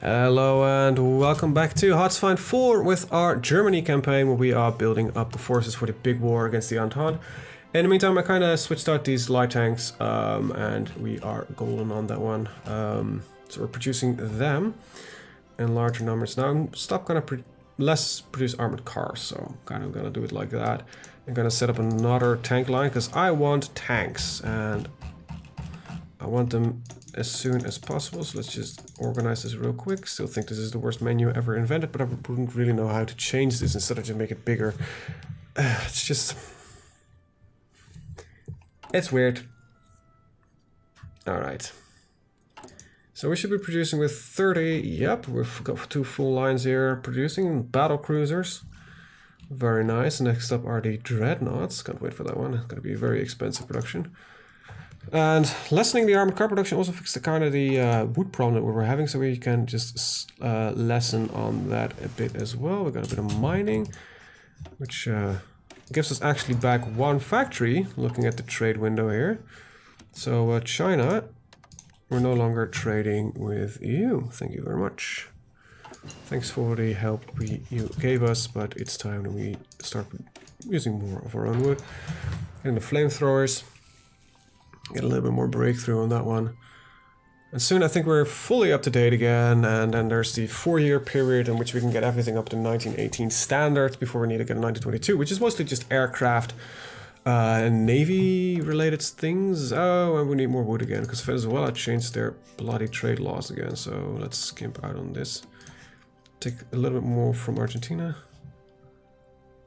Hello and welcome back to HoI4 with our Germany campaign, where we are building up the forces for the big war against the Entente. In the meantime, I kind of switched out these light tanks and we are golden on that one. So we're producing them in larger numbers. Now I'm gonna less produce armored cars, so I'm kind of gonna do it like that. I'm gonna set up another tank line because I want tanks and I want them as soon as possible. So let's just organize this real quick. Still think this is the worst menu ever invented, but I wouldn't really know how to change this instead of just make it bigger. It's just... it's weird. Alright. So we should be producing with 30. Yep, we've got 2 full lines here producing battle cruisers. Very nice. Next up are the dreadnoughts. Can't wait for that one. It's going to be a very expensive production. And lessening the armored car production also fixed the kind of the wood problem that we were having, so we can just lessen on that a bit as well. We got a bit of mining, which gives us actually back 1 factory, looking at the trade window here. So China, we're no longer trading with you. Thank you very much. Thanks for the help you gave us, but it's time that we start using more of our own wood. And the flamethrowers. Get a little bit more breakthrough on that one. And soon I think we're fully up to date again, and then there's the 4-year period in which we can get everything up to 1918 standards before we need to get a 1922, which is mostly just aircraft and navy related things. Oh, and we need more wood again, because Venezuela changed their bloody trade laws again, so let's skimp out on this. Take a little bit more from Argentina.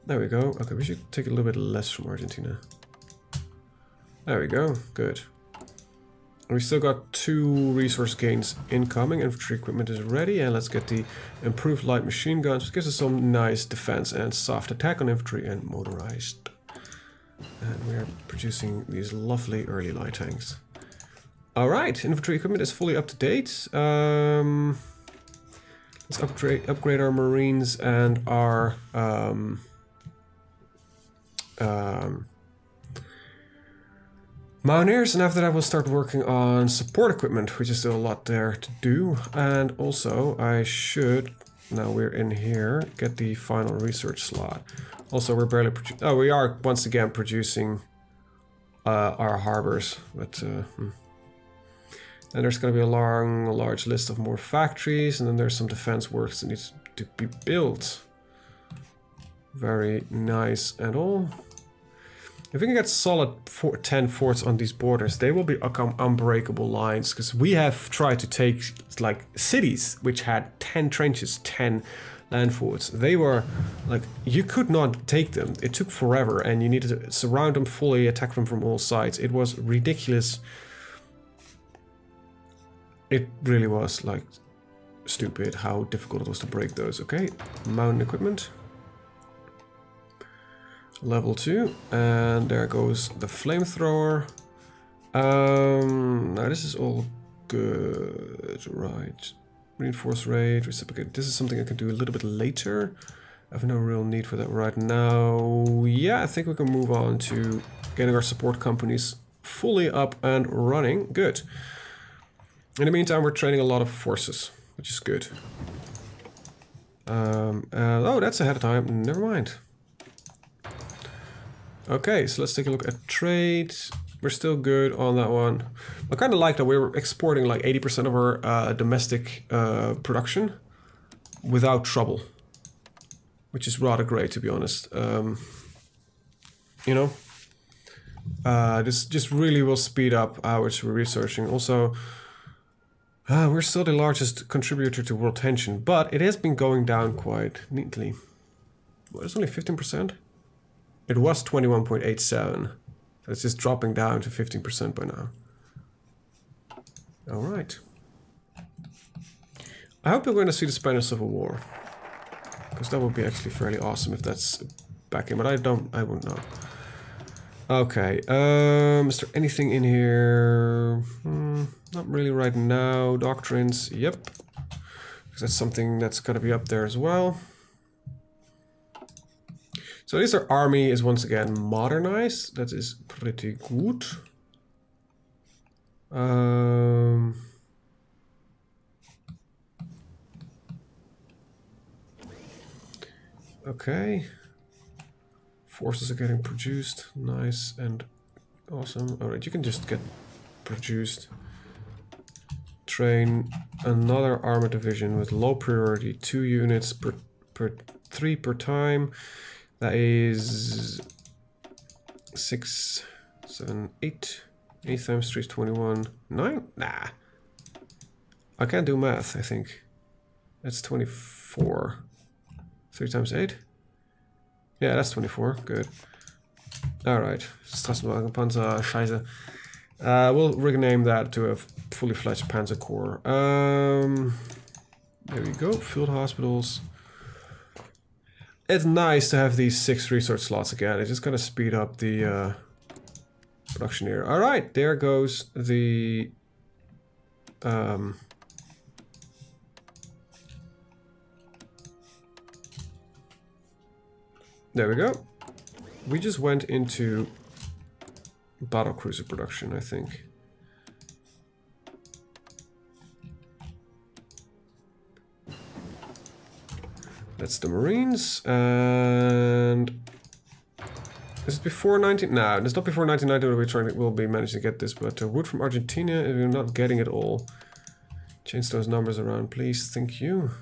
There we go. Okay, we should take a little bit less from Argentina. There we go, good. And we still got 2 resource gains incoming. Infantry equipment is ready, and let's get the improved light machine guns, which gives us some nice defense and soft attack on infantry and motorized. And we're producing these lovely early light tanks. Alright, infantry equipment is fully up to date. Let's upgrade our marines and our Mountaineers, and after that we'll start working on support equipment, which is still a lot there to do. And also I should, now we're in here, get the final research slot. Also we're barely we are once again producing our harbors, but then there's going to be a large list of more factories, and then there's some defense works that needs to be built. Very nice and all. If we can get solid 10 forts on these borders, they will become unbreakable lines, because we have tried to take like cities which had 10 trenches, 10 land forts. They were like, you could not take them. It took forever, and you needed to surround them fully, attack them from all sides. It was ridiculous. It really was like stupid how difficult it was to break those. Okay, mountain equipment. Level 2, and there goes the flamethrower. Now this is all good, right? Reinforce rate, reciprocate. This is something I can do a little bit later. I have no real need for that right now. Yeah, I think we can move on to getting our support companies fully up and running. Good. In the meantime, we're training a lot of forces, which is good. Oh, that's ahead of time. Never mind. Okay, so let's take a look at trade. We're still good on that one. I kind of like that we were exporting like 80% of our domestic production without trouble, which is rather great, to be honest. You know, this just really will speed up hours we're researching. Also, we're still the largest contributor to world tension, but it has been going down quite neatly. Well, it's only 15%. It was 21.87, so it's just dropping down to 15% by now. Alright. I hope we're going to see the Spanish Civil War, because that would be actually fairly awesome if that's back in, but I wouldn't know. Okay, is there anything in here? Not really right now. Doctrines, yep. Because that's something that's going to be up there as well. So at least our army is once again modernized. That is pretty good. Okay. Forces are getting produced. Nice and awesome. Alright, you can just get produced. Train another armored division with low priority, 2 units per 3 per time. That is 6, 7, 8. 8 times 3 is 21. 9? Nah. I can't do math, I think. That's 24. 3 times 8? Yeah, that's 24. Good. Alright. Straßenwagenpanzer, Scheiße. We'll rename that to a fully fledged Panzer Corps. There we go. Field hospitals. It's nice to have these 6 research slots again. It's just gonna speed up the production here. Alright, there goes the there we go. We just went into battlecruiser production, I think. That's the Marines, and is it before 19? No, it's not before 1990. We'll be managing to get this, but wood from Argentina. If you're not getting it all, change those numbers around, please. Thank you.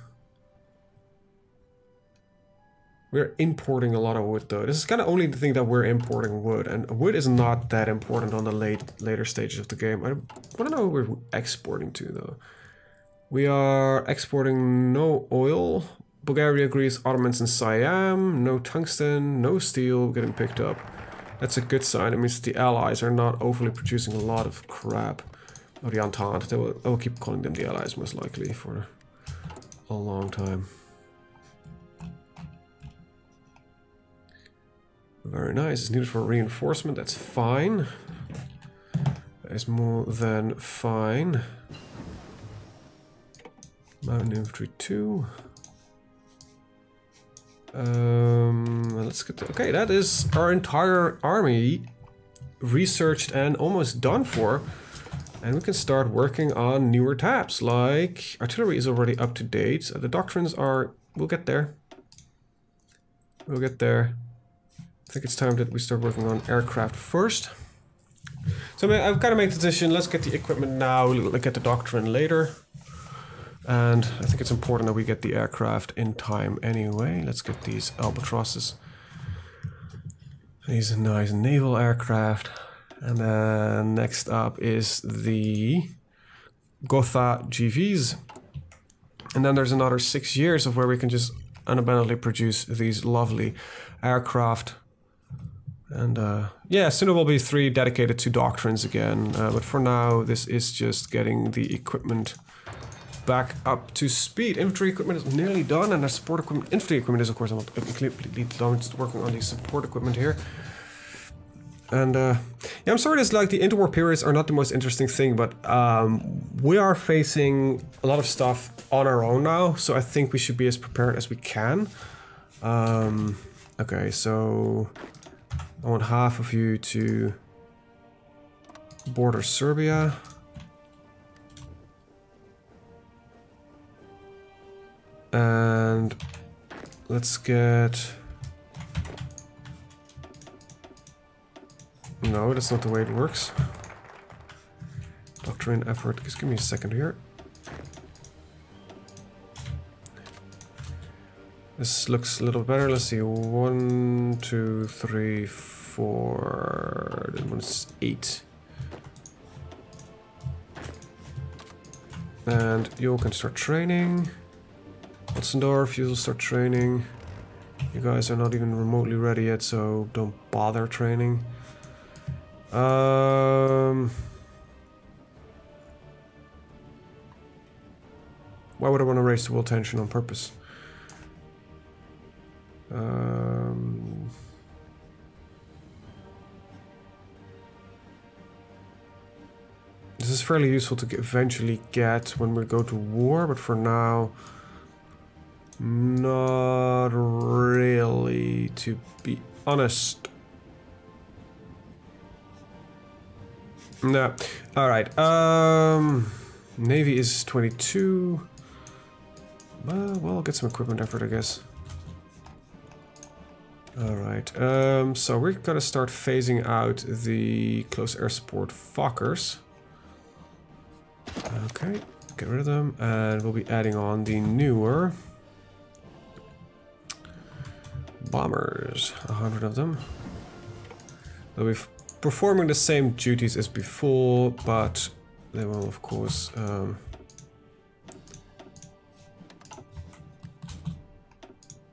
We're importing a lot of wood, though. This is kind of only the thing that we're importing wood, and wood is not that important on the later stages of the game. I want to know what we're exporting to, though. We are exporting no oil. Bulgaria, Greece, Ottomans, and Siam. No tungsten, no steel getting picked up. That's a good sign. It means the Allies are not overly producing a lot of crap. Or the Entente. I will keep calling them the Allies, most likely, for a long time. Very nice. It's needed for reinforcement. That's fine. That is more than fine. Mountain Infantry 2. Let's get okay, that is our entire army researched and almost done for. And we can start working on newer tabs, like artillery is already up to date. The doctrines are, we'll get there. We'll get there. I think it's time that we start working on aircraft first. So I've got to make the decision, let's get the equipment now, let's get the doctrine later. And I think it's important that we get the aircraft in time anyway. Let's get these albatrosses. These nice naval aircraft. And then next up is the Gotha GVs. And then there's another 6 years of where we can just unabashedly produce these lovely aircraft. And yeah, soon it will be 3 dedicated to doctrines again. But for now, this is just getting the equipment back up to speed. Infantry equipment is nearly done, and our support equipment, infantry equipment is of course not completely done. Just working on the support equipment here. And yeah, I'm sorry, this like the interwar periods are not the most interesting thing, but we are facing a lot of stuff on our own now, so I think we should be as prepared as we can. Okay, so I want half of you to border Serbia. And let's get... No, that's not the way it works. Doctrine effort, just give me a second here. This looks a little better. Let's see, 1, 2, 3, 4, that one's 8. And you all can start training. Otzendorf, you'll start training. You guys are not even remotely ready yet, so don't bother training. Why would I want to raise the world tension on purpose? This is fairly useful to eventually get when we go to war, but for now, not really, to be honest. No. Alright. Navy is 22. Well, I'll get some equipment effort, I guess. Alright, so we're gonna start phasing out the close air support Fokkers. Okay, get rid of them, and we'll be adding on the newer bombers, 100 of them. They'll be performing the same duties as before, but they will of course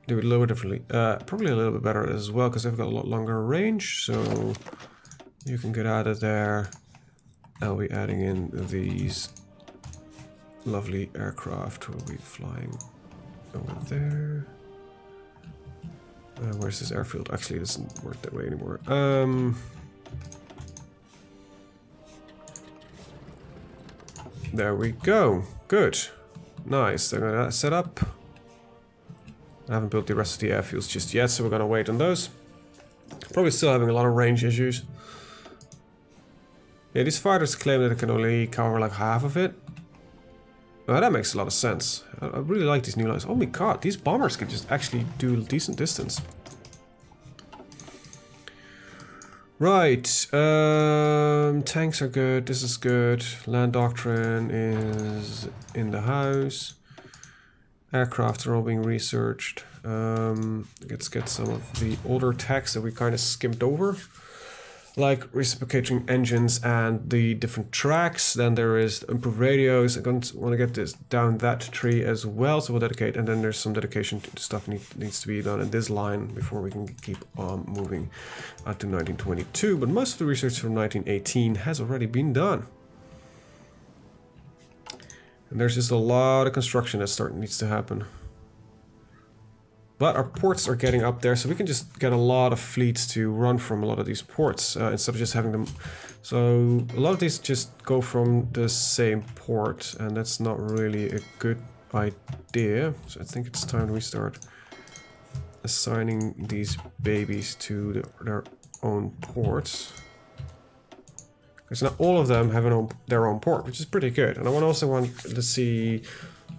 do it a little bit differently. Probably a little bit better as well, because they've got a lot longer range, so you can get out of there. I'll be adding in these lovely aircraft. We'll be flying over there. Where's this airfield? Actually, it doesn't work that way anymore. There we go. Good. Nice. They're gonna set up. I haven't built the rest of the airfields just yet, so we're gonna wait on those. Probably still having a lot of range issues. Yeah, these fighters claim that it can only cover like half of it. Well, that makes a lot of sense. I really like these new lines. Oh my god, these bombers can just actually do a decent distance. Right, tanks are good, this is good. Land doctrine is in the house. Aircraft are all being researched. Let's get some of the older techs that we kind of skimmed over, like reciprocating engines and the different tracks. Then there is improved radios. I'm going to want to get this down that tree as well, so we'll dedicate. And then there's some dedication to stuff needs to be done in this line before we can keep on moving to 1922. But most of the research from 1918 has already been done. And there's just a lot of construction that needs to happen. But our ports are getting up there, so we can just get a lot of fleets to run from a lot of these ports instead of just having them. So a lot of these just go from the same port, and that's not really a good idea. So I think it's time we start assigning these babies to their own ports. Because now all of them have their own port, which is pretty good. And I also want to see...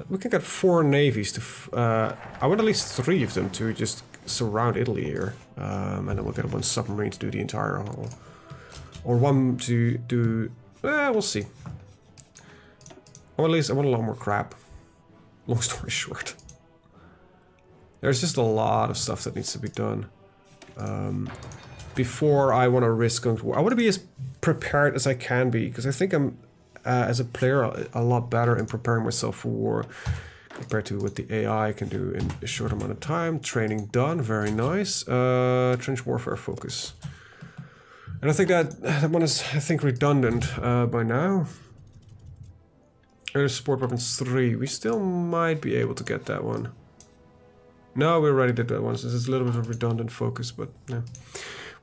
We can get 4 navies to... I want at least 3 of them to just surround Italy here. And then we'll get 1 submarine to do the entire hull. Or 1 to do... we'll see. Or at least I want a lot more crap. Long story short. There's just a lot of stuff that needs to be done. Before I want to risk going to war. I want to be as prepared as I can be, because I think I'm, as a player, a lot better in preparing myself for war compared to what the AI can do in a short amount of time. Training done, very nice. Trench warfare focus. And I think that one is, I think, redundant by now. Air support weapons 3. We still might be able to get that one. No, we already did that one, so this is a little bit of redundant focus, but yeah.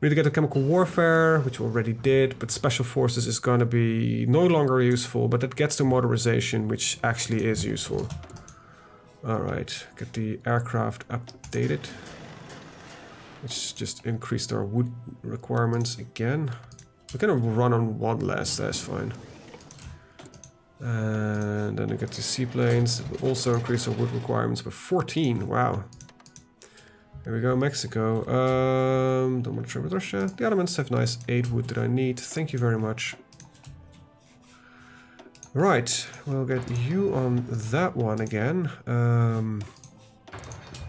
We need to get the chemical warfare, which we already did, but special forces is going to be no longer useful, but that gets to motorization, which actually is useful. Alright, get the aircraft updated, which just increased our wood requirements again. We're going to run on 1 less, that's fine. And then we get the seaplanes, it will also increase our wood requirements by 14, wow. Here we go, Mexico. Don't want to trade with Russia. The Ottomans have nice 8 wood that I need. Thank you very much. Right, we'll get you on that one again.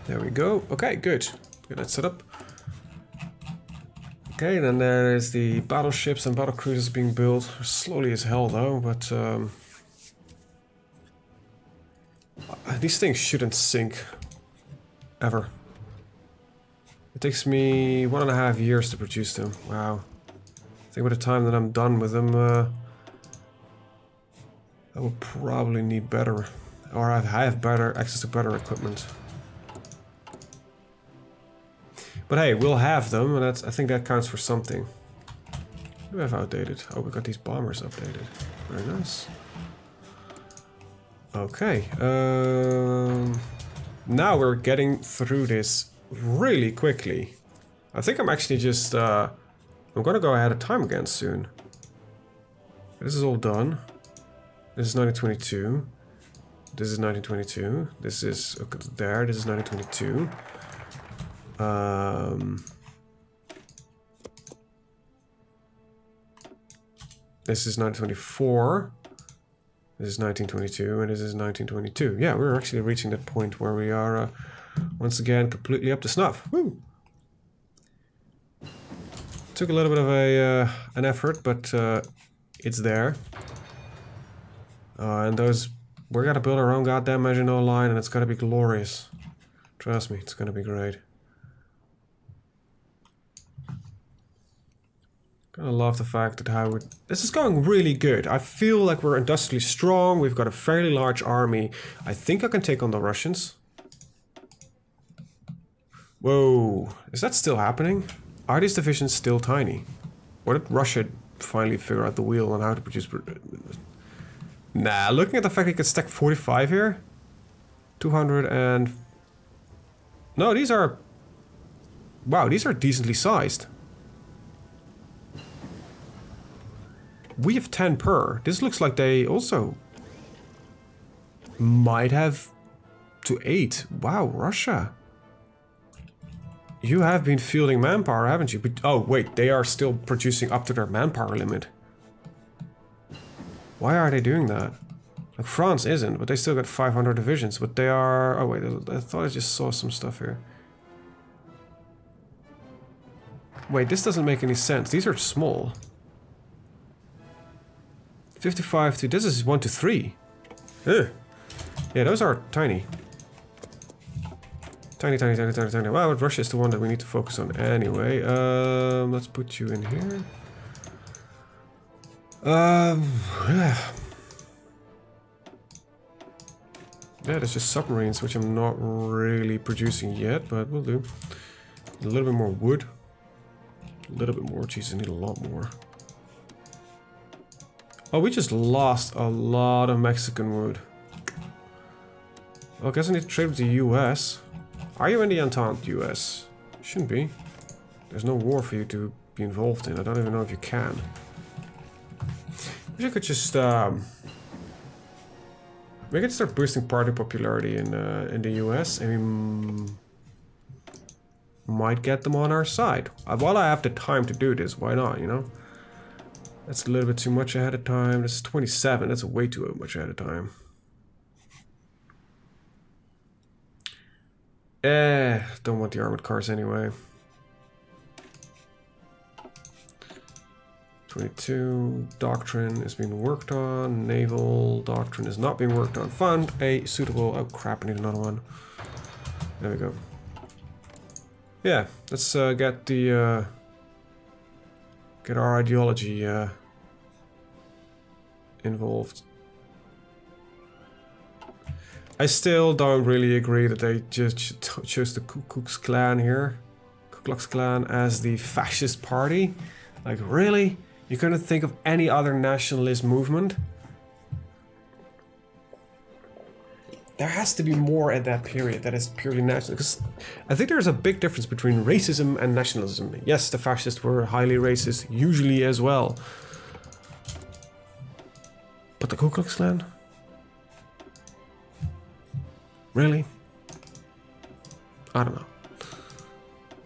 There we go. Okay, good. Get that set up. Okay, then there is the battleships and battle cruisers being built. Slowly as hell though, but these things shouldn't sink ever. It takes me 1.5 years to produce them. Wow. I think by the time that I'm done with them, I will probably need better, or I have better access to better equipment. But hey, we'll have them, and I think that counts for something. What do we have outdated? Oh, we got these bombers updated. Very nice. Okay. Now we're getting through this really quickly. I think I'm actually just I'm gonna go ahead of time again soon. This is all done. This is 1922. This is 1922. This is there. This is 1922. This is 1924. This is 1922, and this is 1922. Yeah, we're actually reaching that point where we are once again completely up to snuff. Woo! Took a little bit of an effort, but it's there. And we're gonna build our own goddamn Maginot Line, and it's gonna be glorious. Trust me, it's gonna be great. I love the fact that this is going really good. I feel like we're industrially strong. We've got a fairly large army. I think I can take on the Russians. Whoa, is that still happening? Are these divisions still tiny? Or did Russia finally figure out the wheel on how to produce... Nah, looking at the fact you can stack 45 here. 200 and... No, these are... Wow, these are decently sized. We have 10 per. This looks like they also might have to 8. Wow, Russia. You have been fielding manpower, haven't you? But, oh, wait, they are still producing up to their manpower limit. Why are they doing that? Like, France isn't, but they still got 500 divisions. But they are... Oh, wait, I thought I just saw some stuff here. Wait, this doesn't make any sense. These are small. 55 to... This is 1 to 3. Ugh. Yeah, those are tiny. Tiny, tiny, tiny, tiny, tiny. Well, but Russia is the one that we need to focus on anyway. Let's put you in here. Yeah. Yeah, there's just submarines, which I'm not really producing yet, but we'll do. A little bit more wood. A little bit more. Jeez, I need a lot more. Oh, we just lost a lot of Mexican wood. Well, I guess I need to trade with the US. Are you in the Entente, US? Shouldn't be. There's no war for you to be involved in. I don't even know if you can. Wish I could just we could start boosting party popularity in the US, and we might get them on our side. While I have the time to do this, why not, you know? That's a little bit too much ahead of time. This is 27. That's way too much ahead of time. Don't want the armored cars anyway. 22. Doctrine is being worked on. Naval doctrine is not being worked on. Fund a suitable... Oh crap, I need another one. There we go. Yeah, let's get the... get our ideology involved. I still don't really agree that they just chose the Ku Klux Klan here. Ku Klux Klan as the fascist party. Like, really? You couldn't think of any other nationalist movement? There has to be more at that period that is purely national. Because I think there's a big difference between racism and nationalism. Yes, the fascists were highly racist, usually as well. But the Ku Klux Klan? Really? I don't know.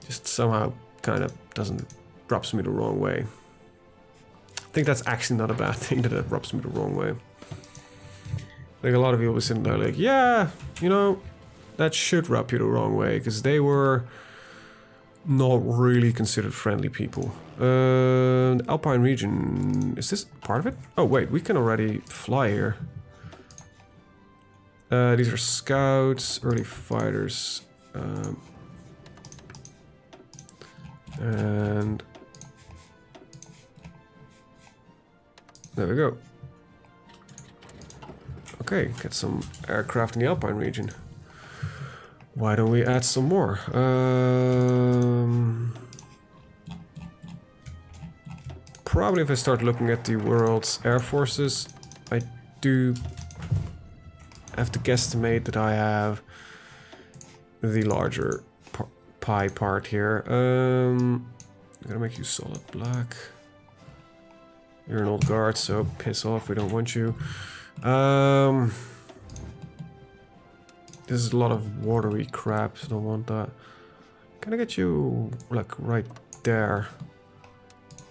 Just somehow kind of rubs me the wrong way. I think that's actually not a bad thing that it rubs me the wrong way. Like a lot of people were sitting there like, yeah, you know, that should rub you the wrong way, because they were not really considered friendly people. Alpine region, is this part of it? Oh wait, we can already fly here. These are scouts, early fighters, and there we go. Okay, get some aircraft in the Alpine region. Why don't we add some more? Probably if I start looking at the world's air forces, I do have to guesstimate that I have the larger pie part here. I'm gonna make you solid black. You're an old guard, so piss off, we don't want you. This is a lot of watery crap, so don't want that. Can I get you, like, right there?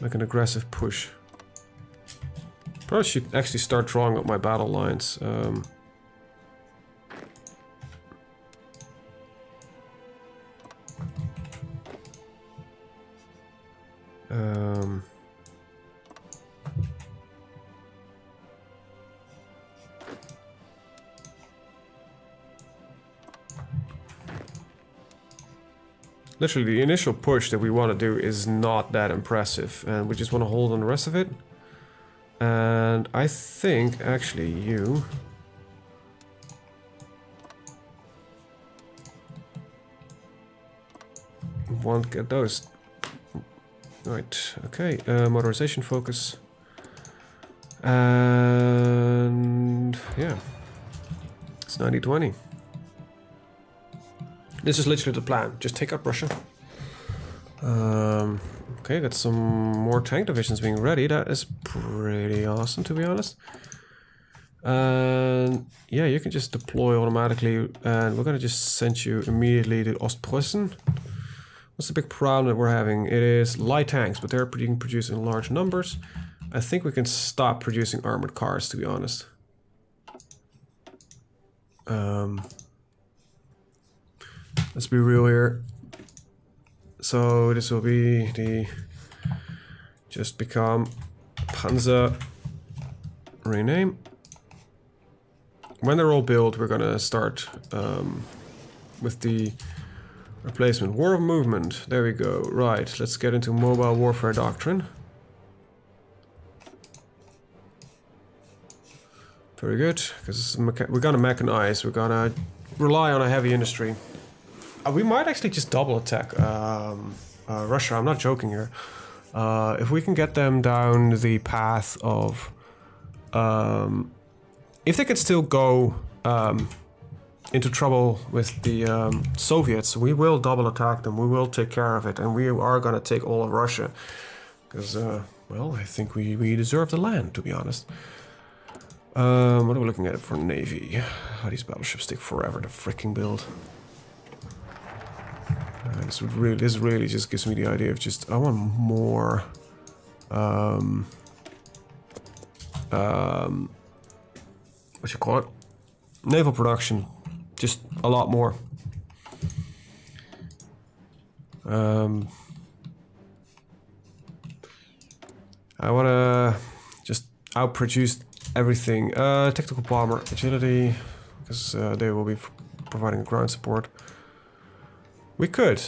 Like an aggressive push. Probably should actually start drawing up my battle lines. Literally, the initial push that we want to do is not that impressive, and we just want to hold on the rest of it. And I think, actually, you... won't get those. Right, okay, motorization focus. And... yeah. It's 90-20. This is literally the plan. Just take out Russia. Okay, got some more tank divisions being ready. That is pretty awesome, to be honest. And yeah, you can just deploy automatically, and we're gonna just send you immediately to Ostpreußen. What's the big problem that we're having? It is light tanks, but they're being produced in large numbers. I think we can stop producing armored cars, to be honest. Let's be real here. So this will be the just become Panzer rename. When they're all built, we're gonna start with the replacement. War of movement. There we go. Right, let's get into mobile warfare doctrine. Very good, because we're gonna mechanize. We're gonna rely on a heavy industry. We might actually just double attack Russia. I'm not joking here. If we can get them down the path of... if they can still go into trouble with the Soviets, we will double attack them. We will take care of it. And we are going to take all of Russia. Because, well, I think we deserve the land, to be honest. What are we looking at for Navy? Oh, these battleships take forever to freaking build. This really just gives me the idea of just, I want more what you call it? Naval production. Just a lot more. I wanna just outproduce everything. Tactical bomber agility, because they will be providing ground support. We could,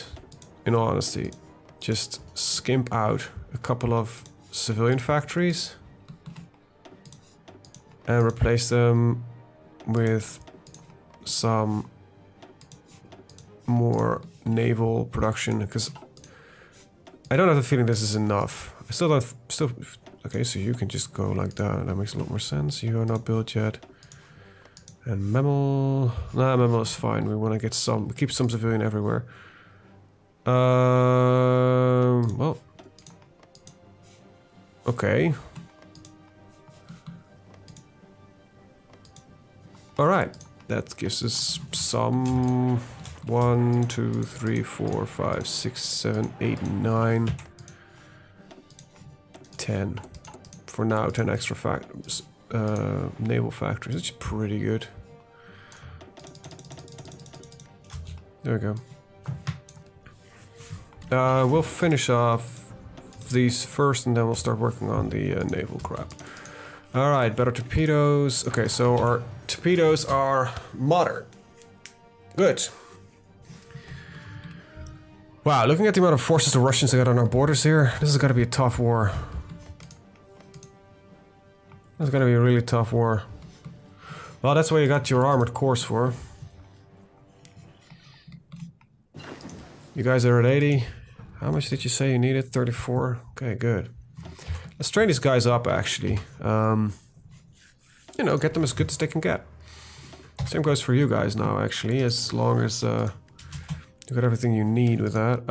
in all honesty, just skimp out a couple of civilian factories and replace them with some more naval production, because I don't have the feeling this is enough. I still don't, okay, so you can just go like that. That makes a lot more sense. You are not built yet. And Memel, nah, Memel is fine. We want to get some, keep some civilian everywhere. Well, okay. All right, that gives us some 1, 2, 3, 4, 5, 6, 7, 8, 9, 10. For now, 10 extra factories. Naval factories, which is pretty good. There we go. We'll finish off these first, and then we'll start working on the naval crap. Alright, better torpedoes. Okay, so our torpedoes are modern. Good. Wow, looking at the amount of forces the Russians got on our borders here, this is gonna be a tough war. This is gonna be a really tough war. Well, that's what you got your armored corps for. You guys are at 80. How much did you say you needed? 34? Okay, good. Let's train these guys up, actually. You know, get them as good as they can get. Same goes for you guys now, actually, as long as you got everything you need with that.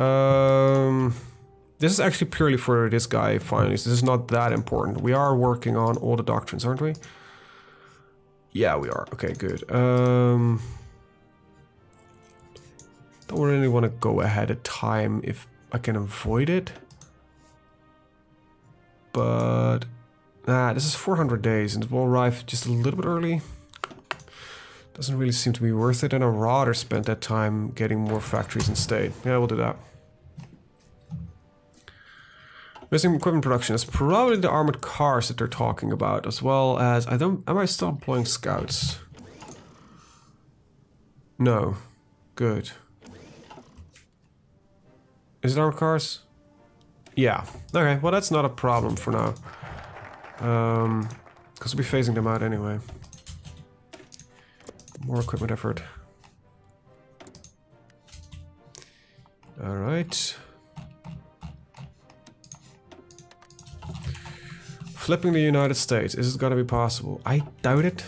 This is actually purely for this guy, finally. So this is not that important. We are working on all the doctrines, aren't we? Yeah, we are. Okay, good. Don't really want to go ahead of time if I can avoid it. But this is 400 days and it will arrive just a little bit early. Doesn't really seem to be worth it, and I'd rather spend that time getting more factories instead. Yeah, we'll do that. Missing equipment production is probably the armored cars that they're talking about, as well as am I still employing scouts? No. Good. Is it armored cars? Yeah. Okay, well that's not a problem for now. Because we'll be phasing them out anyway. More equipment effort. Alright. Flipping the United States. Is it gonna be possible? I doubt it.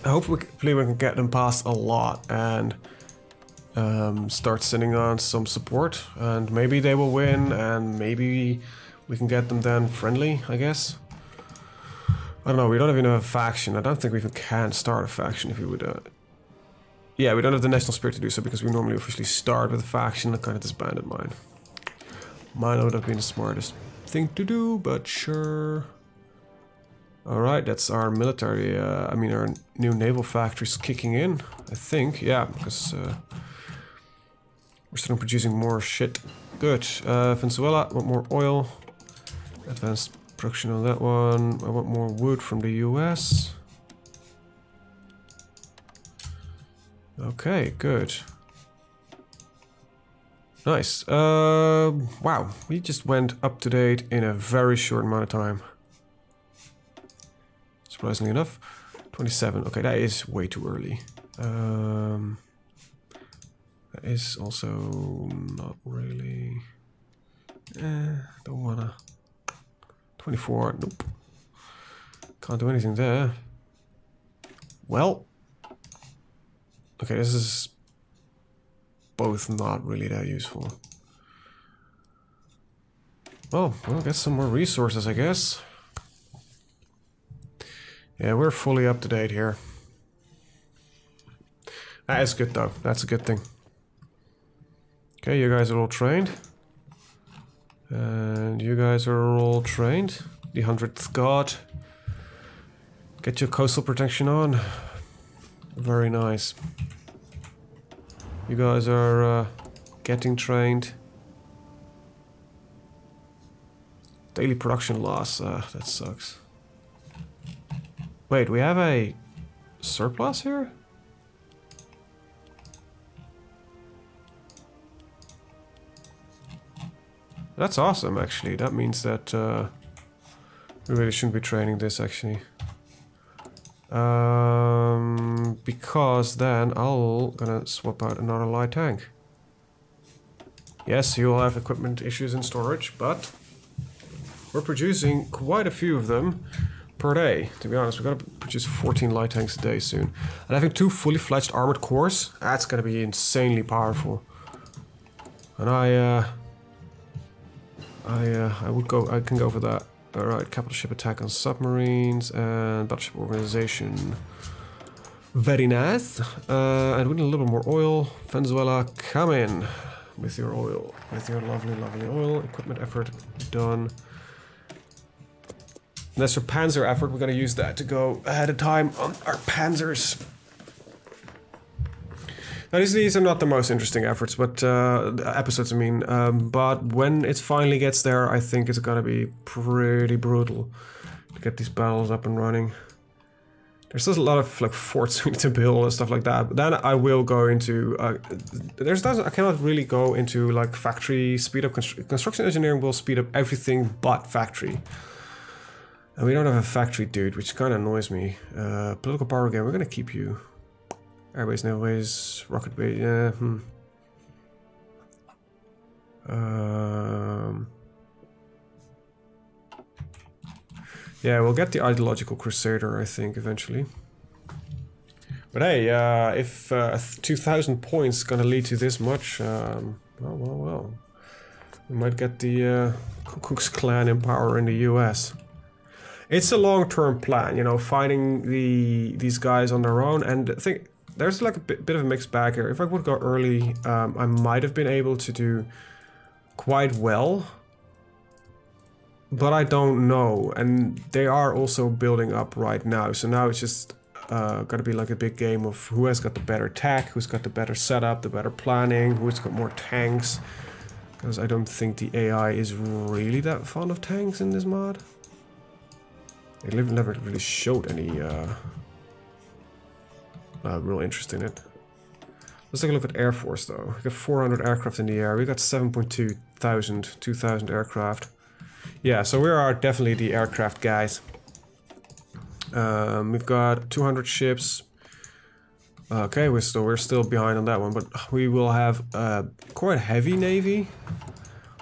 Hopefully we can get them past a lot and start sending on some support. And maybe they will win and maybe we can get them then friendly, I guess. I don't know, we don't even have a faction. I don't think we even can start a faction if we would... Yeah, we don't have the national spirit to do so because we normally officially start with a faction. I kind of disbanded mine. Mine would have been the smartest thing to do, but sure. Alright, that's our military, I mean our new naval factories kicking in, I think. Yeah, because we're starting producing more shit. Good. Venezuela, want more oil. Advanced production on that one. I want more wood from the US. Okay, good. Nice. Wow, we just went up to date in a very short amount of time. Surprisingly enough. 27. Okay, that is way too early. That is also not really... don't wanna... 24, nope. Can't do anything there. Well. Okay, this is both not really that useful. Well, we'll get some more resources, I guess. Yeah, we're fully up to date here. That is good though, that's a good thing. Okay, you guys are all trained. And you guys are all trained. The 100th God. Get your coastal protection on. Very nice. You guys are getting trained. Daily production loss. That sucks. Wait, we have a surplus here? That's awesome, actually. That means that we really shouldn't be training this, actually. Because then I'll gonna swap out another light tank. Yes, you'll have equipment issues in storage, but we're producing quite a few of them per day. To be honest, we're gonna produce 14 light tanks a day soon. And having 2 fully fledged armored cores, that's gonna be insanely powerful. And I can go for that. Alright, capital ship attack on submarines and battleship organization. Very nice. And we need a little more oil. Venezuela, come in with your oil. With your lovely, lovely oil. Equipment effort done. And that's your panzer effort. We're gonna use that to go ahead of time on our panzers. Now these are not the most interesting efforts, but episodes I mean, but when it finally gets there, I think it's gonna be pretty brutal to get these battles up and running. There's still a lot of like forts we need to build and stuff like that, but then I will go into, I cannot really go into like factory speed up, construction engineering will speed up everything but factory. And we don't have a factory dude, which kind of annoys me. Political power game, we're gonna keep you. Airbase, naval base, rocket base, yeah, yeah, we'll get the ideological crusader, I think, eventually. But hey, if 2,000 points gonna lead to this much, well. We might get the Ku Klux Klan in power in the US. It's a long-term plan, you know, fighting these guys on their own, and there's like a bit of a mixed bag here. If I would go early, I might have been able to do quite well. But I don't know, and they are also building up right now. So now it's just gonna be like a big game of who has got the better tech, who's got the better setup, the better planning, who's got more tanks. Because I don't think the AI is really that fond of tanks in this mod. They never really showed any real interest in it. Let's take a look at Air Force though. We got 400 aircraft in the air. We got 2,000 aircraft. Yeah, so we are definitely the aircraft guys. We've got 200 ships. Okay, we're still behind on that one, but we will have quite a heavy navy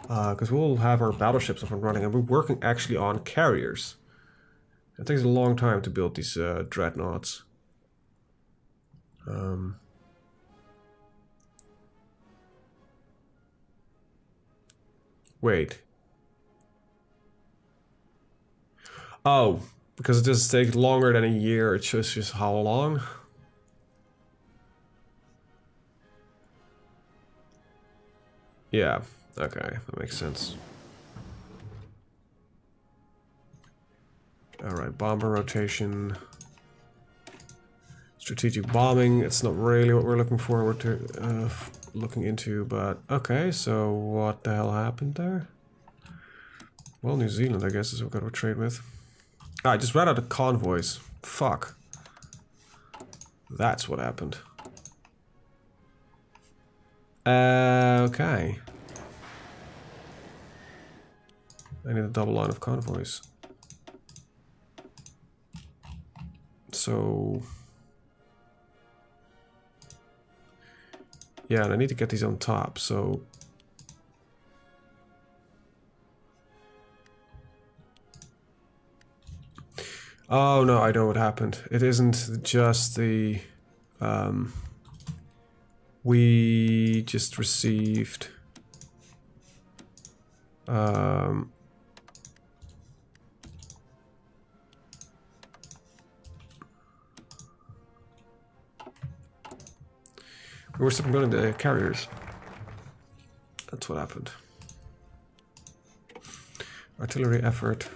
because we'll have our battleships up and running, and we're working actually on carriers. It takes a long time to build these dreadnoughts. Wait. Oh, because it does take longer than a year. It shows just how long. Yeah, okay, that makes sense. Alright, bomber rotation. Strategic bombing, it's not really what we're looking forward to looking into, but okay, so what the hell happened there? Well, New Zealand, I guess, is what we've got to trade with. I just ran out of convoys. Fuck. That's what happened. Okay. I need a double line of convoys. So... yeah, and I need to get these on top, so... oh no, I know what happened. It isn't just the... we just received... we were still building the carriers. That's what happened. Artillery effort.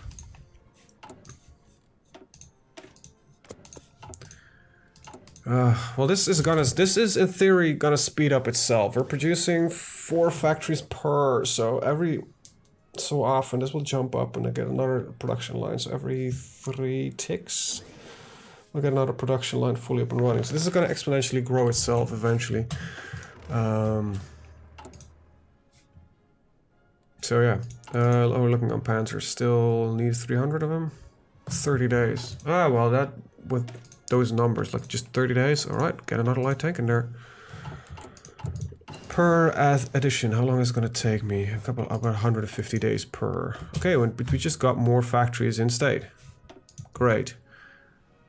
Well, this is in theory gonna speed up itself. We're producing 4 factories per, so every so often this will jump up and I get another production line. So every 3 ticks, we'll get another production line fully up and running. So this is gonna exponentially grow itself eventually. So yeah, we're looking on Panzers. Still need 300 of them. 30 days. Ah, well, that with those numbers, like just 30 days. All right, get another light tank in there. Per addition, how long is it going to take me? About 150 days per. Okay, we just got more factories in state. Great.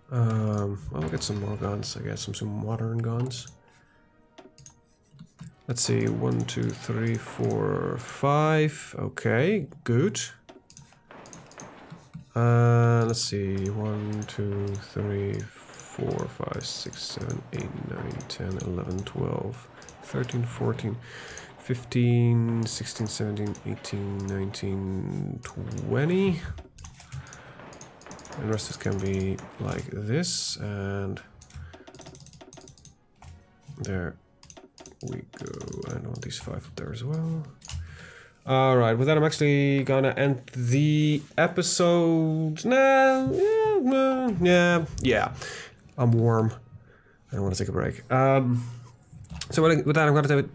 Well, we'll get some more guns. I guess some modern guns. Let's see, 1, 2, 3, 4, 5. Okay, good. Let's see, 1, 2, 3, 4, 5, 6, 7, 8, 9, 10, 11, 12, 13, 14, 15, 16, 17, 18, 19, 20. And the rest of this can be like this, and there we go. And I want these 5 up there as well. Alright, with that I'm actually gonna end the episode. Yeah. I'm warm. I don't want to take a break. So with that I'm gonna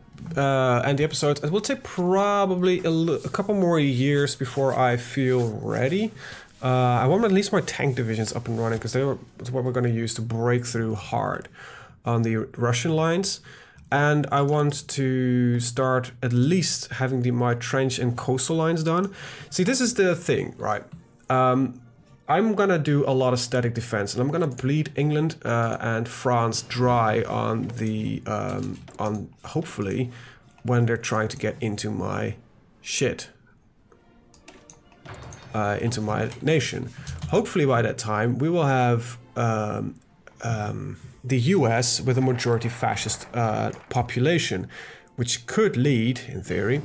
end the episode. It will take probably a couple more years before I feel ready. I want at least my tank divisions up and running, because that's what we're gonna use to break through hard on the Russian lines. And I want to start at least having my trench and coastal lines done. See, this is the thing, right? I'm gonna do a lot of static defense, and I'm gonna bleed England and France dry on the hopefully when they're trying to get into my shit, into my nation. Hopefully by that time we will have the US with a majority fascist population, which could lead, in theory,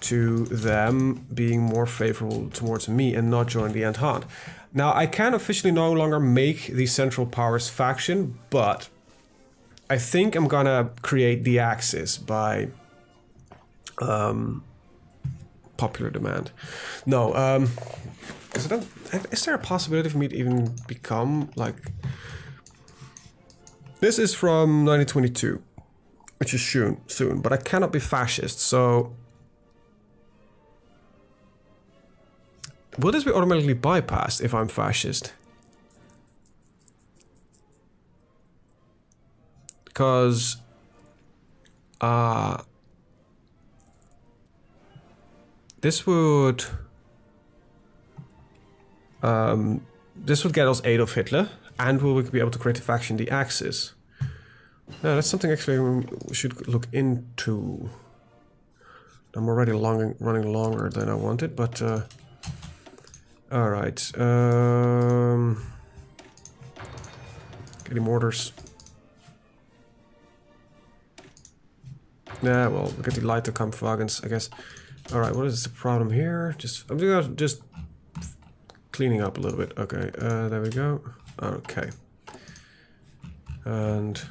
to them being more favorable towards me and not join the Entente. Now, I can officially no longer make the Central Powers faction, but I think I'm gonna create the Axis by popular demand. No, because I don't. Is there a possibility for me to even become like? This is from 1922, which is soon, but I cannot be fascist. So, will this be automatically bypassed if I'm fascist? Because, this would get us Adolf Hitler, and we would be able to create a faction, the Axis. Yeah, that's something actually we should look into. I'm already running longer than I wanted, but all right. Getting orders. Yeah, well, we get the lighter Kampfwagens, I guess. All right, what is the problem here? I'm just cleaning up a little bit. Okay, there we go. Okay, and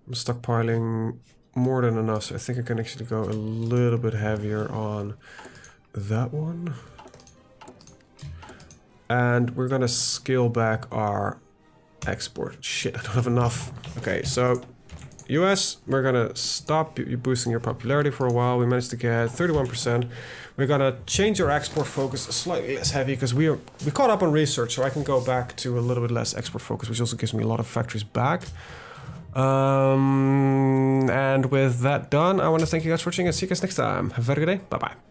I'm stockpiling more than enough, so I think I can actually go a little bit heavier on that one. And we're gonna scale back our export. Shit, I don't have enough. Okay, so US, we're gonna stop boosting your popularity for a while. We managed to get 31%. We're gonna change our export focus slightly less heavy because we caught up on research, so I can go back to a little bit less export focus, which also gives me a lot of factories back. And with that done, I want to thank you guys for watching and see you guys next time. Have a very good day. Bye bye.